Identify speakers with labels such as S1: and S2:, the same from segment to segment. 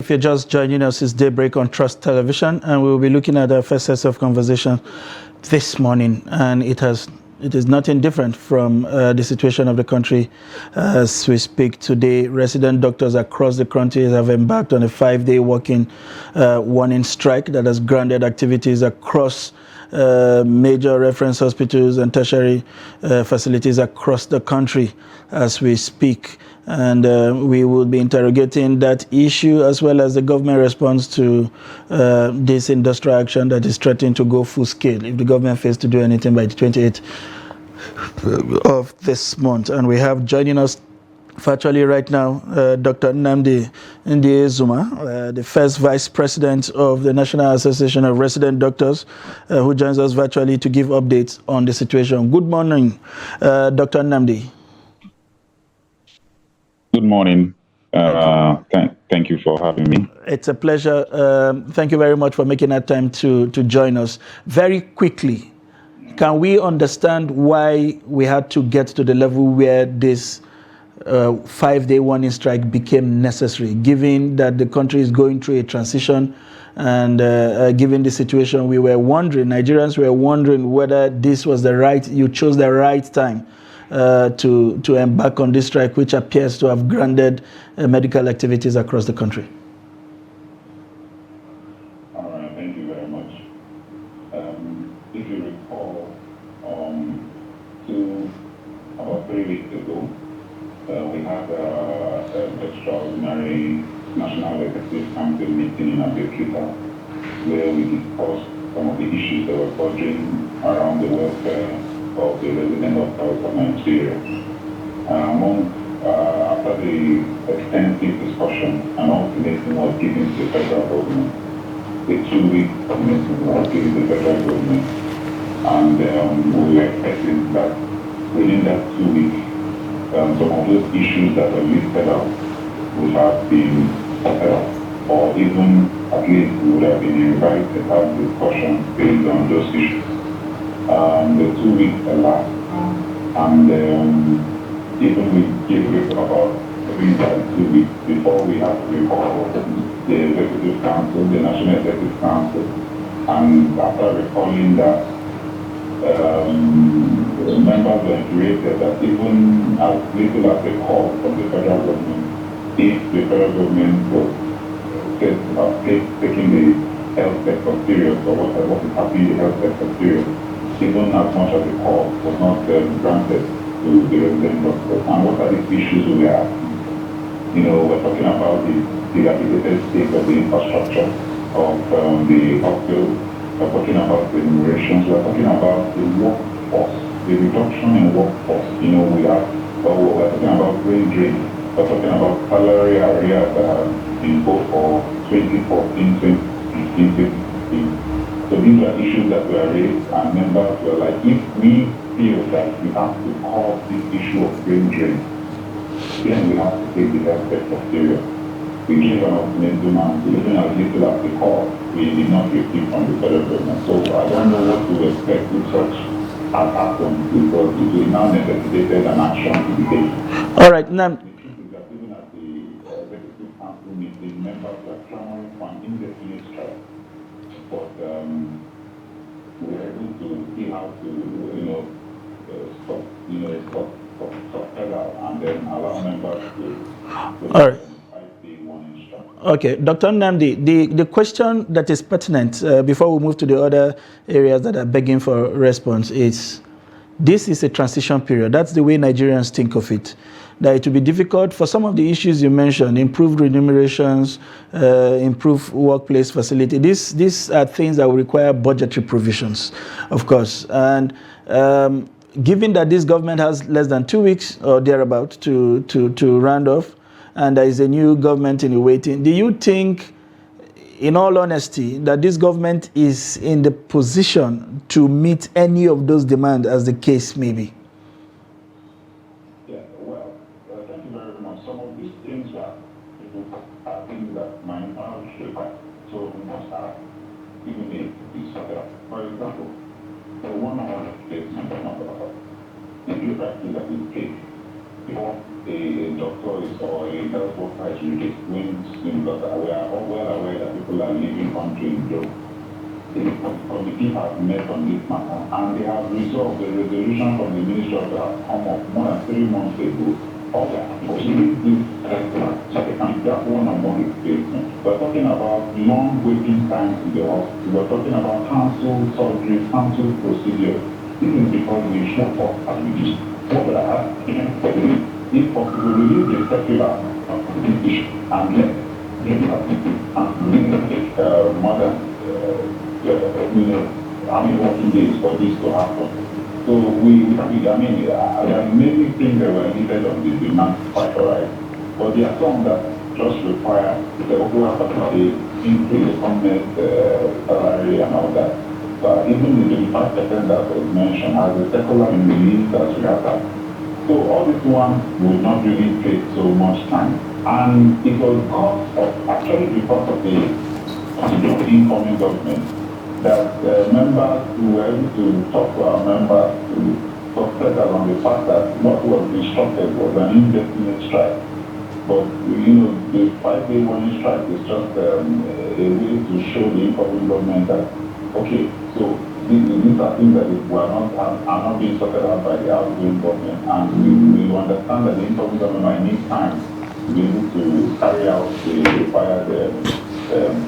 S1: If you're just joining us, it's Daybreak on Trust Television, and we'll be looking at our first set of conversation this morning, and it is nothing different from the situation of the country as we speak today. Resident doctors across the country have embarked on a 5-day working warning strike that has grounded activities across major reference hospitals and tertiary facilities across the country as we speak. And we will be interrogating that issue as well as the government response to this industrial action that is threatening to go full scale if the government fails to do anything by the 28th of this month. And we have joining us virtually right now Dr. Nnamdi Zuma, the first Vice President of the National Association of Resident Doctors, who joins us virtually to give updates on the situation. Good morning, Dr. Nnamdi.
S2: Good morning. Thank you for having me.
S1: It's a pleasure. Thank you very much for making that time to join us. Very quickly, can we understand why we had to get to the level where this 5-day warning strike became necessary, given that the country is going through a transition and given the situation, Nigerians were wondering whether this was you chose the right time to embark on this strike, which appears to have grounded medical activities across the country.
S2: All right, thank you very much. If you recall, about 3 weeks ago, we had an extraordinary National Executive Council meeting in Abeokuta, where we discussed some of the issues that were bothering around the welfare of the resident of Nigeria. After the extensive discussion, an ultimatum was given to the federal government. The 2-week ultimatum was given to the federal government, and we were expecting that within that 2 weeks, some of those issues that were listed out would have been settled, or even at least would have been invited to have discussion based on those issues. The 2 weeks elapsed, and even we gave about 2 weeks before we had to recall the Executive Council, the National Executive Council, and after recalling that, members were created that even as little as a call from the federal government, if the federal government was taking the health sector serious, or what is happening in the health sector serious, even as much as the call was not granted to the resident doctors. And what are the issues we were asking? We're talking about the dilapidated state of the infrastructure of the hospital. We're talking about the remunerations. We're talking about the workforce, the reduction in workforce. We're talking about brain drain. We're talking about salary arrears that have been both for 2014, 2015, 2016. So these are issues that were raised, and members were like, if we feel that we have to call this issue of brain drain, then we have to take the health sector serious. We gave an ultimatum, and even as little as the call, we did not receive from the federal government. So I don't know what to expect if such has happened, because it will now necessitate an action to be taken.
S1: All right, now.
S2: Even at the Executive Council meeting, members were clamoring for an indefinite strike. But we were able to see how to, stop pedal and then allow members to
S1: all right.
S2: Okay,
S1: Dr. Nnamdi, the question that is pertinent before we move to the other areas that are begging for response is, this is a transition period. That's the way Nigerians think of it. That it will be difficult for some of the issues you mentioned, improved remunerations, improved workplace facility. These are things that will require budgetary provisions, of course. And given that this government has less than 2 weeks or thereabout to round off, and there is a new government in the waiting, do you think, in all honesty, that this government is in the position to meet any of those demands as the case may be?
S2: Yeah, well, thank you very much. Some of these things are things that might not shape up, so we must have even need to be sorted out. For example, the one on case, if you practice that is case, before a doctor is or a health worker is released, when because we are all well aware that people are leaving country in joke. The committee has met on this matter and they have resolved the resolution from the Ministry of Health come up more than 3 months ago. All that possibility that's one among the statements. We're talking about long waiting times in the hospital. We're talking about cancelled surgery, cancelled procedure. This is because we show up as we do. What would I have? If possible, we need a secular issue and let more than how many working days for this to happen. So I mean, there are many things that were needed on the demand side, right? But there are some that just require the increase comment salary and all that. But even the 25% that was mentioned as a secular in release as we have that. So all these ones will not really take so much time. And it was because of the incoming government that members who were able to talk to our members to success on the fact that what was instructed was an indefinite strike. But the 5-day warning strike is just a way to show the incoming government that okay, so these are things that are not being sorted out by the outgoing government, and we understand that the incoming government might need time to be able to carry out the required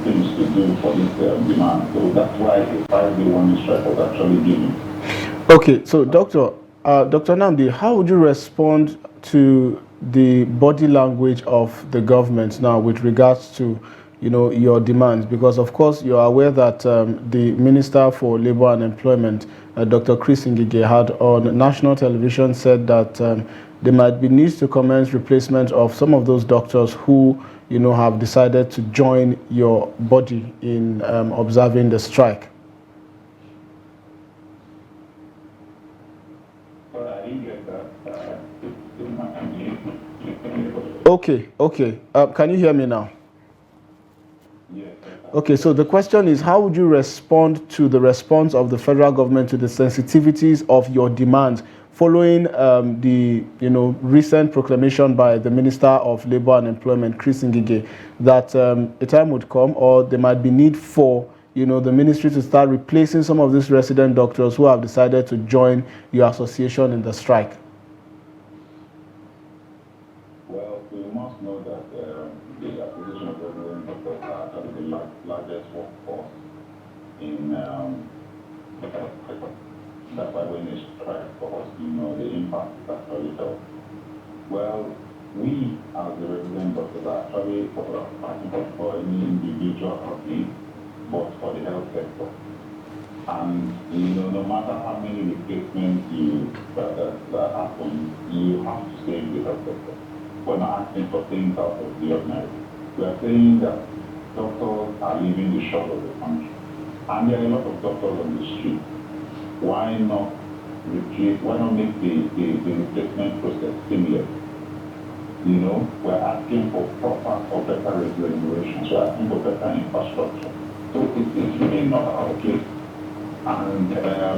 S2: things to do for this demand. So that's why the 5-day warning strike was actually given.
S3: Okay, so Dr. Namdi, how would you respond to the body language of the government now with regards to your demands? Because of course you are aware that the Minister for Labour and Employment, Dr. Chris Ngige, had on national television said that there might be needs to commence replacement of some of those doctors who have decided to join your body in observing the strike. Okay. Can you hear me now?
S2: Yes.
S3: Okay, so the question is, how would you respond to the response of the federal government to the sensitivities of your demands following the recent proclamation by the Minister of Labour and Employment, Chris Ngige, that a time would come, or there might be need for the ministry to start replacing some of these resident doctors who have decided to join your association in the strike?
S2: Well, we must know that the Association of Resident Doctors are actually the largest workforce in that's why when they strike for us, the impact is actually felt. Well, we as the resident doctors are actually fighting for any individual company, but for the health sector. And no matter how many replacements that happen, you have to stay in the health sector. We're not asking for things out of the ordinary. We are saying that doctors are leaving the shore of the country. And there are a lot of doctors on the street. Why not make the replacement process similar? We're asking for proper or better remuneration. So we're asking for better infrastructure. So it's really not our case. And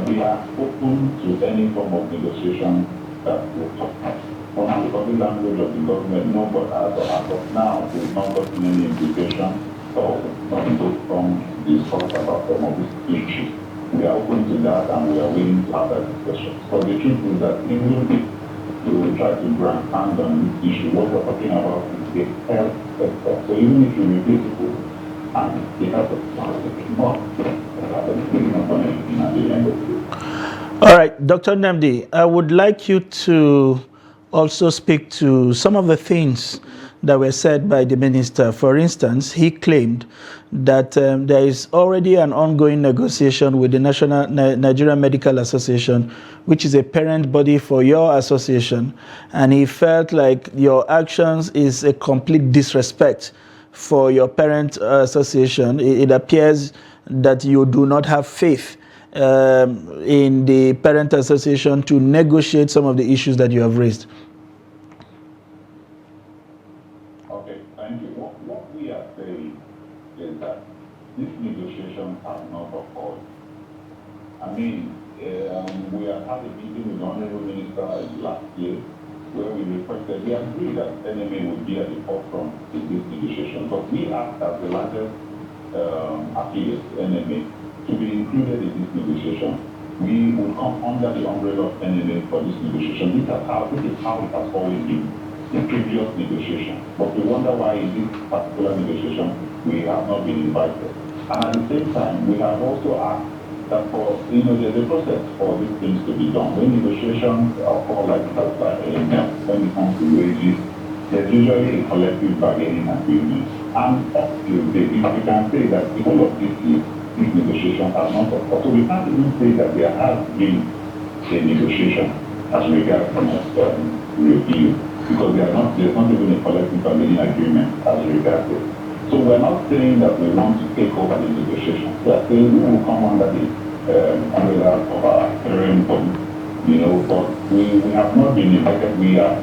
S2: we are open to any form of negotiation that will talk about. From the body language of the government, no, but as of now, we've not gotten any invitation or nothing from discuss about some of these issues. We are open to that and we are willing to have that discussion. But the truth is that even if we will try to grant hand on this issue, what we're talking about is the health sector. So even if you replace people and the health sector is not going anything at the end of the day.
S1: All right, Dr. Namdi, I would like you to also speak to some of the things that were said by the minister. For instance, he claimed that there is already an ongoing negotiation with the National Nigerian Medical Association, which is a parent body for your association, and he felt like your actions is a complete disrespect for your parent association. It appears that you do not have faith in the parent association to negotiate some of the issues that you have raised.
S2: Okay, thank you. What we are saying is that these negotiations have not occurred. I mean, we have had a meeting with the Honorable Minister last year, where we requested, we agreed that NMA would be at the forefront in this negotiation, but we asked as the largest affiliate, NMA, to be included in this negotiation. We will come under the umbrella of NMA for this negotiation. This is how it has always been in previous negotiations. But we wonder why in this particular negotiation we have not been invited. And at the same time, we have also asked that there's a process for these things to be done. When negotiations occur like that, when it comes to wages, there's usually a collective bargaining agreement. And up to date, we can say that all of these negotiations are not occurred. So we can't even say that there has been a negotiation as regards review, because there's not even a collective bargaining agreement as regards it. So we're not saying that we want to take over the negotiation. We are saying we will come under the umbrella of our parent body, but we have not been invited. We have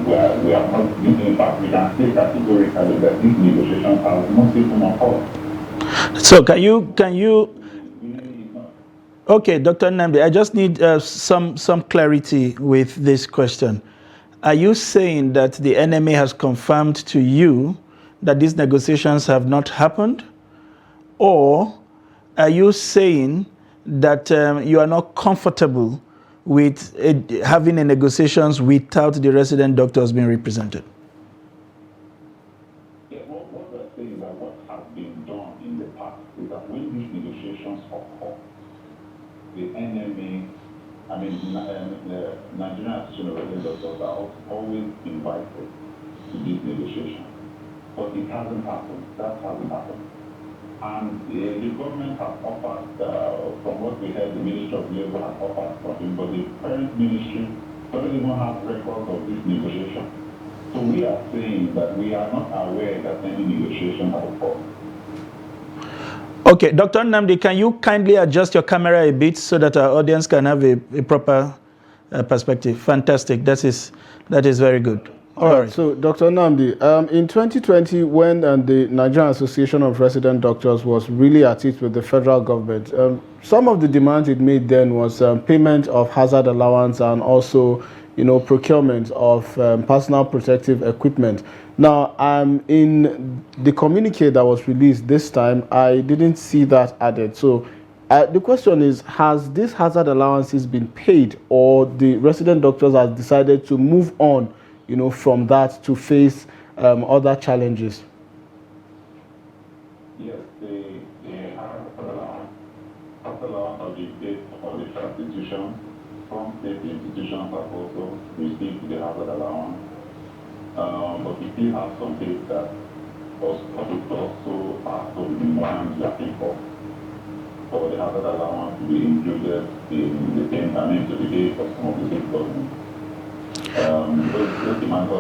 S2: not been. In fact, we can say categorically that these negotiations have not taken on hold.
S1: So can you? Okay, Dr. Nnamdi, I just need some clarity with this question. Are you saying that the NMA has confirmed to you that these negotiations have not happened? Or are you saying that you are not comfortable with having a negotiations without the resident doctors being represented?
S2: Yeah, what we're saying is that what has been done in the past is that when these negotiations occur, the NMA, the Nigerian Association of Resident Doctors are always invited to these negotiations. But it hasn't happened. That hasn't happened. And the government has offered, from what we heard, the Ministry of Labour has offered something, but the current ministry doesn't even have records of this negotiation. So we are saying that we are not aware that any negotiation has occurred.
S1: Okay, Dr. Nnamdi, can you kindly adjust your camera a bit so that our audience can have a proper perspective? Fantastic. That is very good.
S3: All right. So, Dr. Nnamdi, in 2020, when the Nigerian Association of Resident Doctors was really at it with the federal government, some of the demands it made then was payment of hazard allowance and also, procurement of personal protective equipment. Now, in the communique that was released this time, I didn't see that added. So, the question is, has these hazard allowances been paid, or the resident doctors have decided to move on from that to face other challenges?
S2: Yes, they have allowance of the date of the institution. Some state institutions have also received the hazard allowance. But we still have some dates that also are so demands looking for the hazard allowance to be included in the same time to the date of some of the state governments. Those demands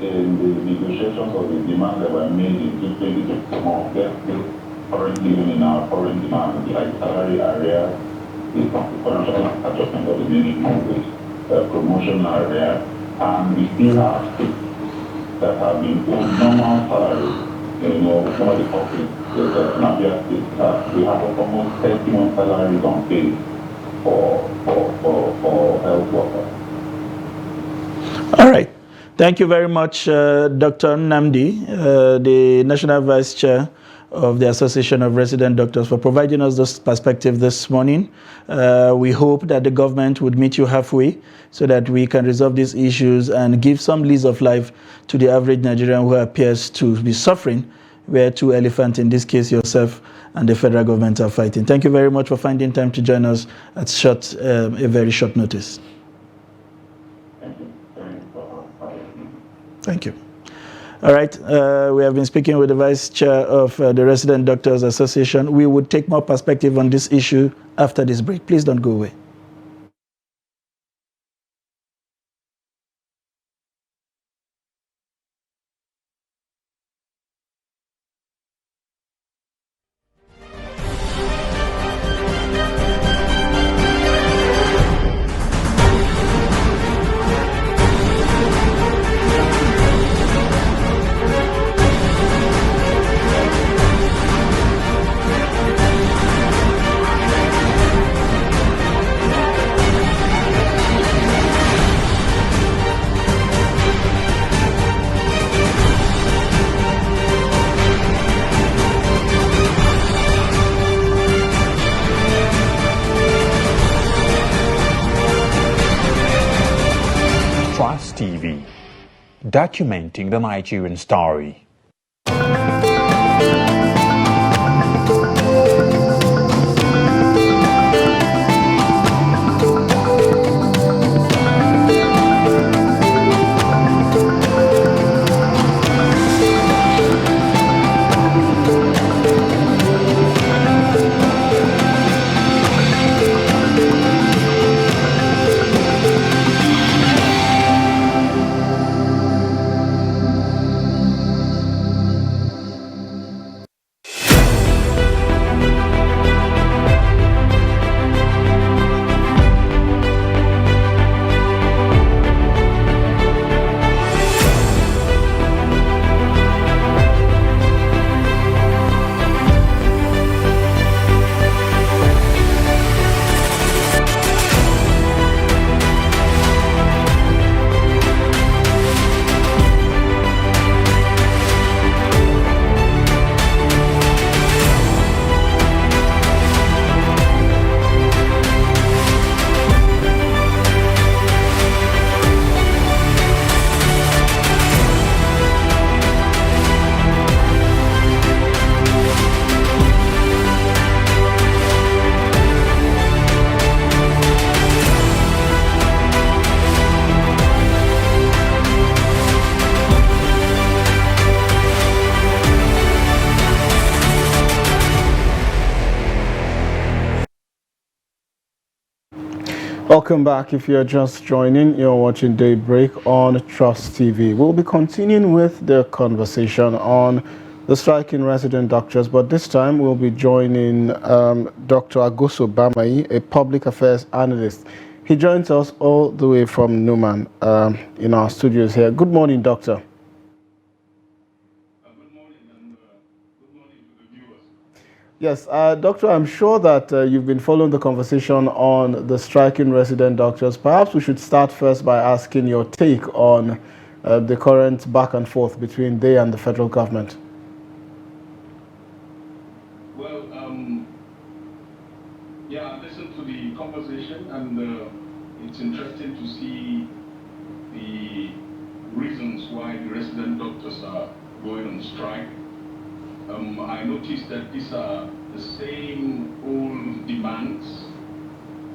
S2: in the negotiations of the demands that were made in 2021, they're still currently even in our current demands, like salary area, the financial adjustment of the minimum wage, promotion area, and we still have states that have been on normal salaries. Some of the countries, the Nambia states, we have almost 30 months salaries unpaid for health workers.
S1: All right. Thank you very much, Dr. Nnamdi, the National Vice Chair of the Association of Resident Doctors, for providing us this perspective this morning. We hope that the government would meet you halfway so that we can resolve these issues and give some lease of life to the average Nigerian who appears to be suffering, where two elephants, in this case yourself and the federal government, are fighting. Thank you very much for finding time to join us at a very short notice. Thank you. All right, we have been speaking with the Vice Chair of the Resident Doctors Association. We would take more perspective on this issue after this break. Please don't go away.
S4: Trust TV, documenting the Nigerian story.
S3: Welcome back. If you're just joining, you're watching Daybreak on Trust TV. We'll be continuing with the conversation on the striking resident doctors, but this time we'll be joining Dr. Agoso Bamai, a public affairs analyst. He joins us all the way from Numan in our studios here. Good morning, Doctor. Yes, Doctor, I'm sure that you've been following the conversation on the striking resident doctors. Perhaps we should start first by asking your take on the current back and forth between they and the federal government.
S5: Well, yeah, I listened to the conversation, and it's interesting to see the reasons why the resident doctors are going on strike. I noticed that these are the same old demands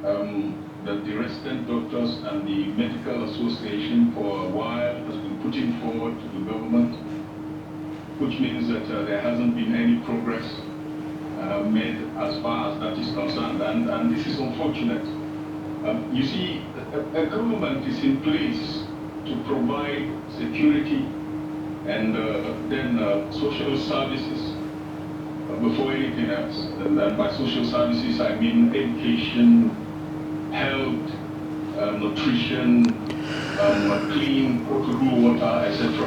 S5: that the resident doctors and the medical association for a while has been putting forward to the government, which means that there hasn't been any progress made as far as that is concerned, and this is unfortunate. You see, a government is in place to provide security and then social services before anything else. And by social services, I mean education, health, nutrition, clean, potable water, etc.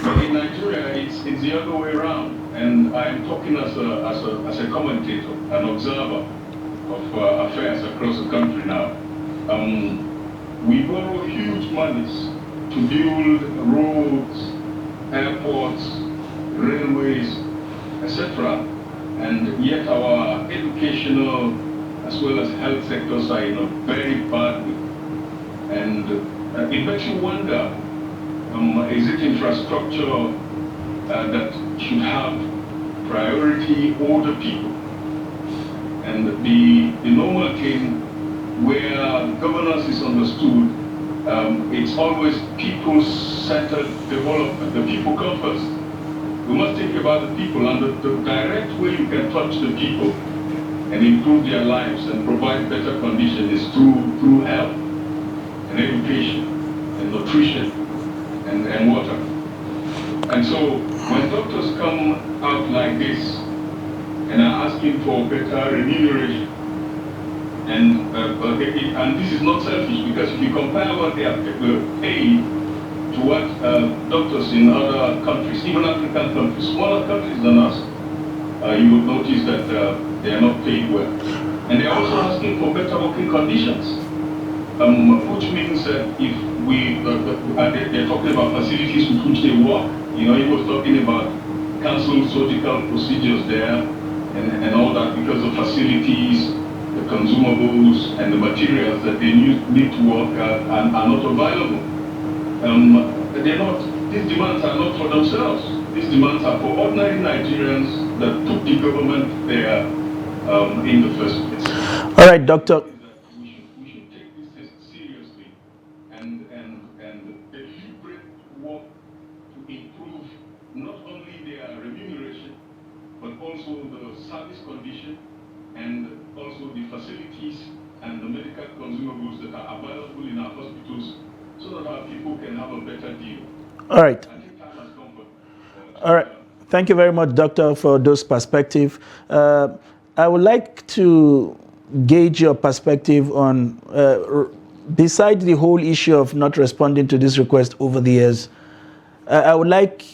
S5: But in Nigeria, it's the other way around. And I'm talking as a commentator, an observer of affairs across the country now. We borrow huge monies to build roads, airports, railways, etc. And yet our educational as well as health sectors are in a very bad way. And it makes you wonder, is it infrastructure that should have priority over people? And the normal thing where governance is understood, it's always people-centered development. The people come first. We must think about the people, and the direct way you can touch the people and improve their lives and provide better conditions is through health and education and nutrition and water. And so when doctors come out like this and are asking for better remuneration, and this is not selfish, because if you compare what they are paid to what doctors in other countries, even African countries, smaller countries than us, you will notice that they are not paid well. And they are also asking for better working conditions, which means that if they're talking about facilities with which they work. You know, he was talking about cancelled surgical procedures there and all that because of facilities, the consumables and the materials that they need to work are not available. These demands are not for themselves. These demands are for ordinary Nigerians that took the government there in the first place.
S1: All right, Doctor.
S5: We should take this seriously and deliberate work to improve not only their remuneration, but also the service condition and also the facilities and the medical consumables that are available in our hospitals so that our people can have a better deal.
S1: All right.
S5: I think time has come for
S1: All right. Thank you very much, Doctor, for those perspectives. I would like to gauge your perspective on, besides the whole issue of not responding to this request over the years, I would like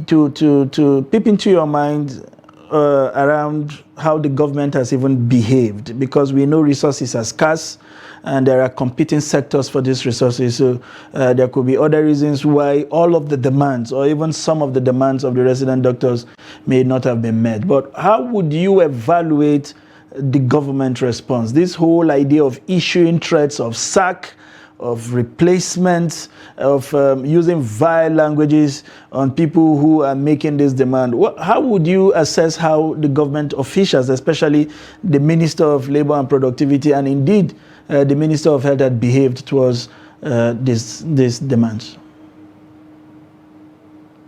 S1: to peep into your mind around how the government has even behaved, because we know resources are scarce and there are competing sectors for these resources. So there could be other reasons why all of the demands or even some of the demands of the resident doctors may not have been met. But how would you evaluate the government response? This whole idea of issuing threats of sack, of replacement, of using vile languages on people who are making this demand. How would you assess how the government officials, especially the Minister of Labor and Productivity and indeed the Minister of Health, had behaved towards these demands?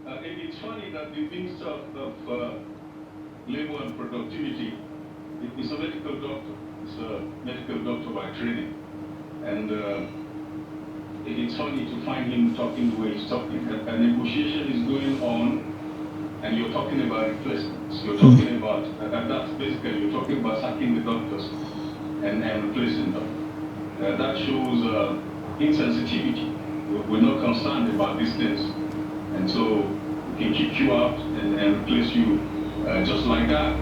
S5: It's funny that the Minister of Labor and Productivity is a medical doctor. He's a medical doctor by training. And it's funny to find him talking the way he's talking. A negotiation is going on, and you're talking about replacements. You're talking about, and that's basically, you're talking about sacking the doctors and replacing them. That shows insensitivity. We're not concerned about these things. And so we can kick you out and replace you just like that.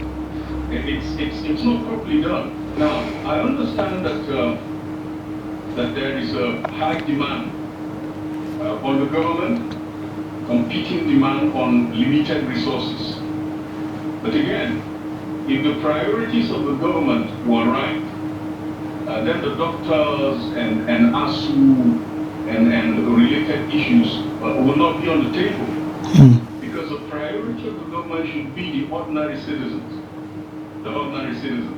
S5: It's not properly done. Now, I understand that there is a high demand on the government, competing demand on limited resources. But again, if the priorities of the government were right, then the doctors and ASU and related issues will not be on the table. Because the priority of the government should be the ordinary citizens. The ordinary citizens.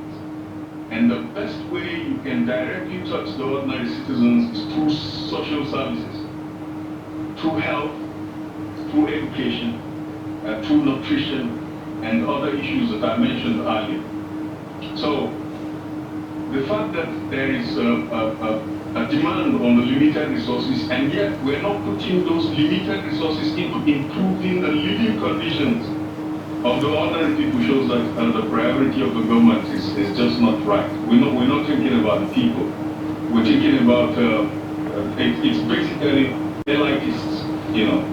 S5: And the best way you can directly touch the ordinary citizens is through social services, through health, through education, through nutrition, and other issues that I mentioned earlier. So, the fact that there is a demand on the limited resources, and yet we're not putting those limited resources into improving the living conditions of the ordinary people shows that the priority of the government is just not right. We're not thinking about the people. We're thinking about, it's basically elitists,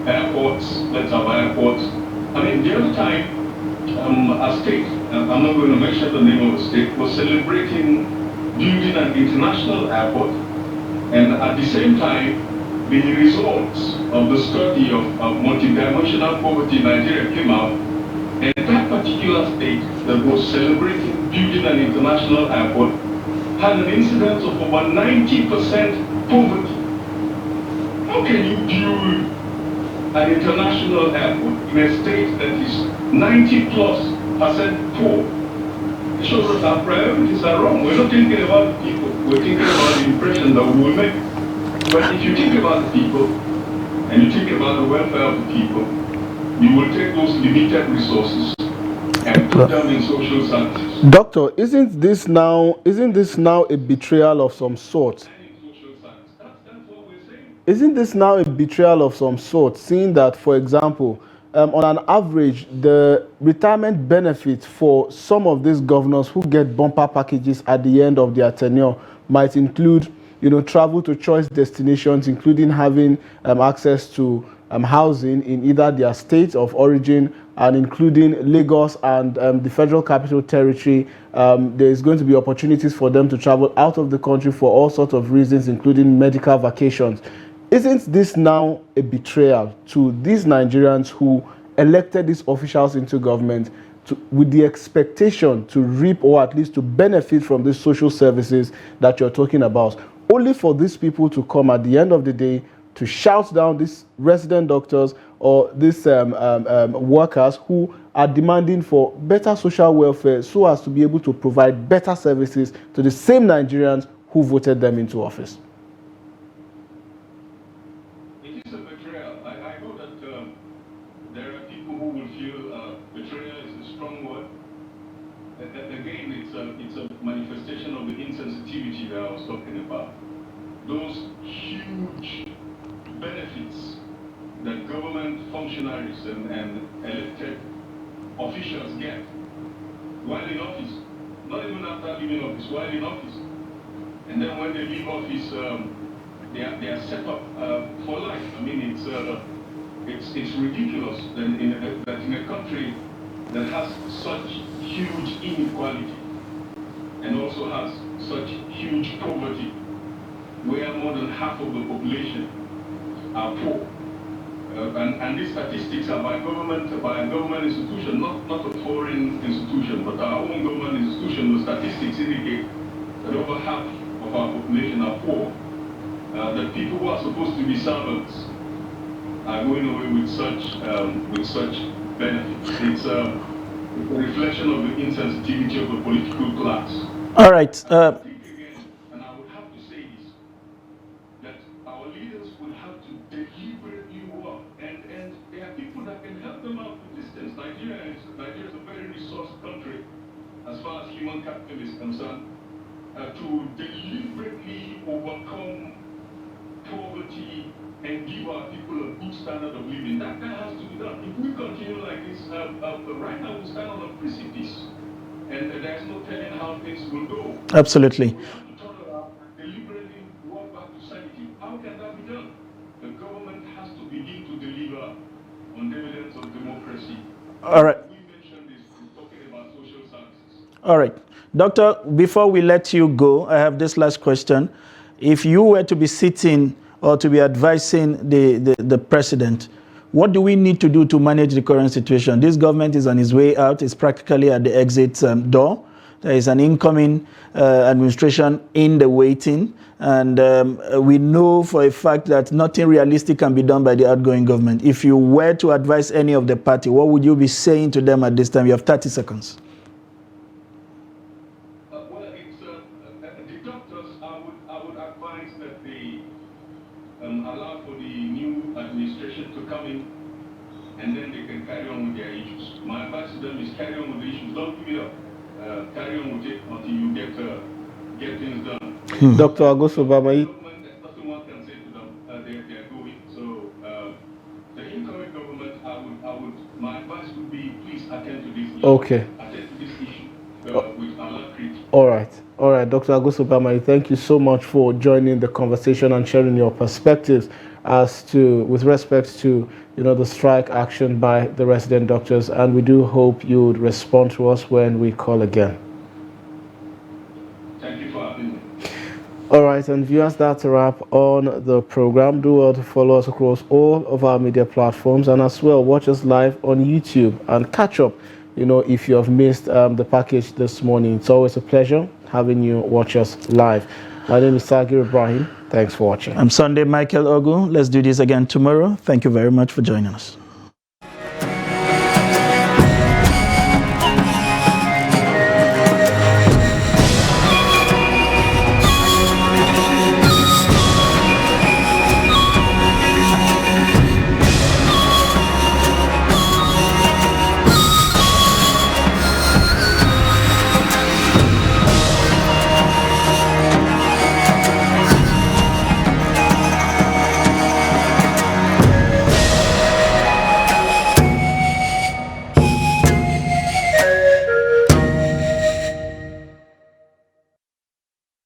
S5: airports, let's have airports. I mean, the other time, a state, I'm not going to mention the name of the state, was celebrating building an international airport, and at the same time, the results of the study of multidimensional poverty in Nigeria came out. And that particular state that was celebrating building an international airport had an incidence of over 90% poverty. How can you build an international airport in a state that is 90+% poor? It shows that our priorities are wrong. We're not thinking about the people. We're thinking about the impression that we will make. But if you think about the people, and you think about the welfare of the people, you will take those limited resources and put them in social services.
S3: Doctor, isn't this now a betrayal of some sort?
S5: That's what we're saying.
S3: Isn't this now a betrayal of some sort, seeing that, for example, on an average, the retirement benefit for some of these governors who get bumper packages at the end of their tenure might include, travel to choice destinations, including having access to housing in either their state of origin and including Lagos and the Federal Capital Territory. There is going to be opportunities for them to travel out of the country for all sorts of reasons, including medical vacations. Isn't this now a betrayal to these Nigerians who elected these officials into government with the expectation to reap or at least to benefit from these social services that you're talking about, only for these people to come at the end of the day to shout down these resident doctors or these workers who are demanding for better social welfare so as to be able to provide better services to the same Nigerians who voted them into office?
S5: It is a betrayal. I know that there are people who will feel betrayal is a strong word. Again, it's a manifestation of the insensitivity that I was talking about. Those huge benefits that government functionaries and elected officials get while in office, not even after leaving office, while in office. And then when they leave office, they are set up for life. I mean, it's ridiculous that in a country that has such huge inequality and also has such huge poverty, where more than half of the population are poor. And these statistics are by a government institution, not a foreign institution, but our own government institution. The statistics indicate that over half of our population are poor. That people who are supposed to be servants are going away with such benefits. It's a reflection of the insensitivity of the political class.
S1: All right.
S5: I think again, and I would have to say this, that our leaders will have to deliberately work, and there are people that can help them out with this thing. Nigeria is a very resource country as far as human capital is concerned, to deliberately overcome poverty and give our people a good standard of living. That has to be done. If we continue like this, right now we stand on a precipice, and there's no telling how things will go.
S1: Absolutely.
S5: We have to turn around and deliberately walk back to sanity. How can that be done? The government has to begin to deliver on dividends of democracy.
S1: All right.
S5: We mentioned this, we're talking about social services.
S1: All right. Doctor, before we let you go, I have this last question. If you were to be sitting or to be advising the president, what do we need to do to manage the current situation? This government is on its way out. It's practically at the exit door. There is an incoming administration in the waiting. And we know for a fact that nothing realistic can be done by the outgoing government. If you were to advise any of the party, what would you be saying to them at this time? You have 30 seconds.
S5: The doctors, I would advise that they allow for the new administration to come in, and then they can carry on with their issues. My advice to them is carry on with the issues. Don't give it up. Carry on with it until you get things done.
S3: Dr. Agosu Bamayi.
S5: There's nothing one can say to them. They are going. So the incoming government, my advice would be, please attend to this issue.
S3: Okay.
S5: Attend to this issue with alacrity.
S3: All right, Dr. Agosu Bamayi, thank you so much for joining the conversation and sharing your perspectives with respect to the strike action by the resident doctors, and we do hope you would respond to us when we call again.
S5: Thank you for having me.
S3: All right, and viewers, that's a wrap on the program. Do well to follow us across all of our media platforms, and as well watch us live on YouTube and catch up if you have missed the package this morning. It's always a pleasure having you watch us live. My name is Sagir Ibrahim. Thanks for watching.
S1: I'm Sunday Michael Ogu. Let's do this again tomorrow. Thank you very much for joining us.